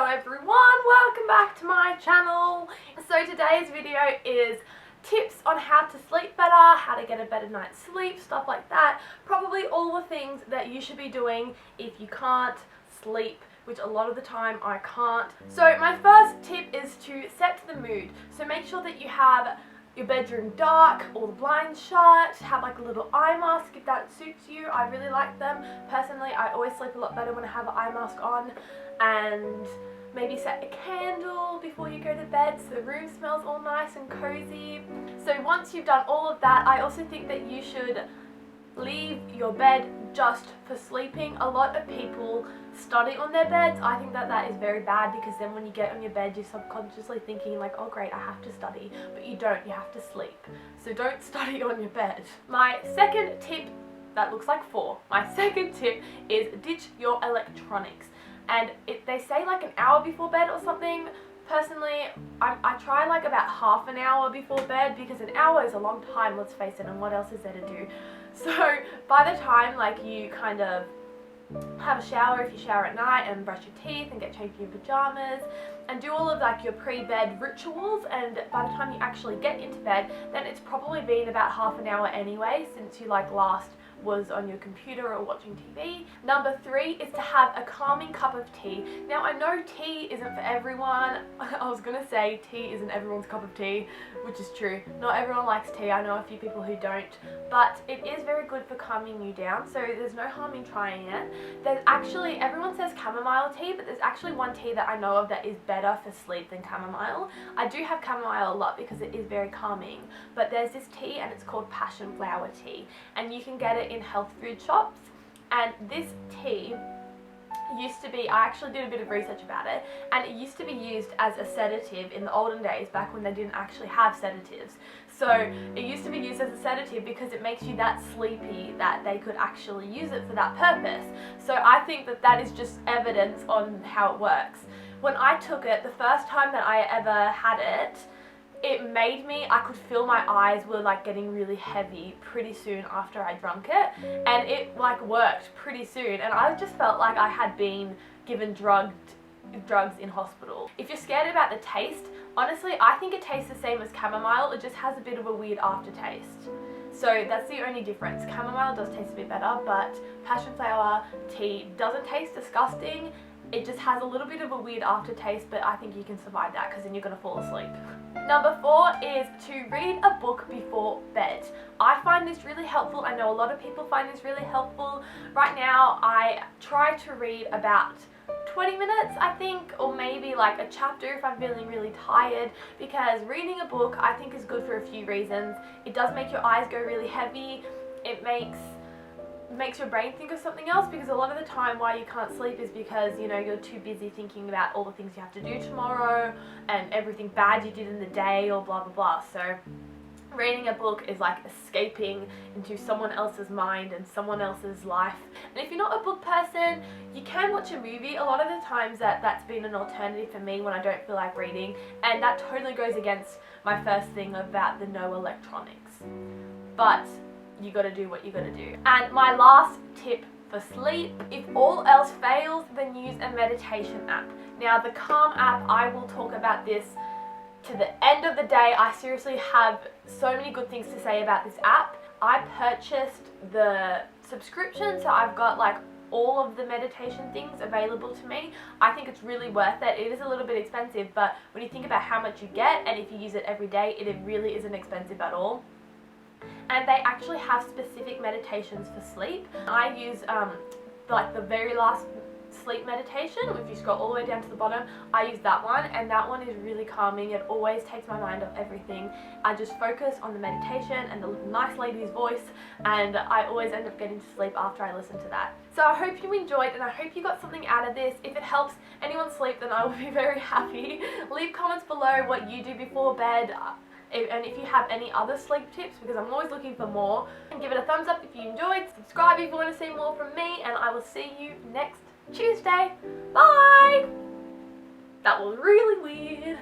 everyone, welcome back to my channel. So today's video is tips on how to sleep better, how to get a better night's sleep, stuff like that. Probably all the things that you should be doing if you can't sleep, which a lot of the time I can't. So my first tip is to set the mood. So make sure that you have your bedroom dark, all the blinds shut, have like a little eye mask if that suits you. I really like them. Personally, I always sleep a lot better when I have an eye mask on, and maybe set a candle before you go to bed so the room smells all nice and cozy. So once you've done all of that, I also think that you should leave your bed just for sleeping. A lot of people study on their beds. I think that that is very bad, because then when you get on your bed you're subconsciously thinking like, oh great, I have to study, but you don't, you have to sleep. So don't study on your bed. My second tip, that looks like 4. My second tip is ditch your electronics. And they say like an hour before bed or something. Personally, I try like about half an hour before bed, because an hour is a long time, let's face it, and what else is there to do? So by the time like you kind of have a shower, if you shower at night, and brush your teeth and get changed in your pajamas and do all of like your pre-bed rituals, and by the time you actually get into bed, then it's probably been about half an hour anyway since you like last was on your computer or watching TV. Number 3 is to have a calming cup of tea. Now I know tea isn't for everyone. I was gonna say tea isn't everyone's cup of tea, which is true. Not everyone likes tea. I know a few people who don't, but it is very good for calming you down, so there's no harm in trying it. There's actually, everyone says chamomile tea, but there's actually one tea that I know of that is better for sleep than chamomile. I do have chamomile a lot because it is very calming, but there's this tea and it's called passion flower tea, and you can get it in health food shops. And this tea used to be, I actually did a bit of research about it, and it used to be used as a sedative in the olden days, back when they didn't actually have sedatives. So it used to be used as a sedative because it makes you that sleepy that they could actually use it for that purpose. So I think that that is just evidence on how it works. When I took it, the first time that I ever had it, it made me, I could feel my eyes were like getting really heavy pretty soon after I drank it, and it like worked pretty soon, and I just felt like I had been given drugs in hospital. If you're scared about the taste, honestly I think it tastes the same as chamomile, it just has a bit of a weird aftertaste. So that's the only difference. Chamomile does taste a bit better, but passion flower tea doesn't taste disgusting. It just has a little bit of a weird aftertaste, but I think you can survive that because then you're going to fall asleep. Number 4 is to read a book before bed. I find this really helpful. I know a lot of people find this really helpful. Right now I try to read about 20 minutes, I think, or maybe like a chapter if I'm feeling really tired, because reading a book I think is good for a few reasons. It does make your eyes go really heavy. It makes your brain think of something else, because a lot of the time why you can't sleep is because, you know, you're too busy thinking about all the things you have to do tomorrow and everything bad you did in the day, or blah blah blah. So reading a book is like escaping into someone else's mind and someone else's life. And if you're not a book person, you can watch a movie. A lot of the times that's been an alternative for me when I don't feel like reading, and that totally goes against my first thing about the no electronics. But you gotta do what you gotta do. And my last tip for sleep, if all else fails, then use a meditation app. Now the Calm app, I will talk about this to the end of the day. I seriously have so many good things to say about this app. I purchased the subscription, so I've got like all of the meditation things available to me. I think it's really worth it. It is a little bit expensive, but when you think about how much you get, and if you use it every day, it really isn't expensive at all. And they actually have specific meditations for sleep. I use like the very last sleep meditation. If you scroll all the way down to the bottom, I use that one, and that one is really calming. It always takes my mind off everything. I just focus on the meditation and the nice lady's voice, and I always end up getting to sleep after I listen to that. So I hope you enjoyed, and I hope you got something out of this. If it helps anyone sleep, then I will be very happy. Leave comments below what you do before bed, and if you have any other sleep tips, because I'm always looking for more. And give it a thumbs up if you enjoyed, subscribe if you want to see more from me, and I will see you next Tuesday. Bye! That was really weird.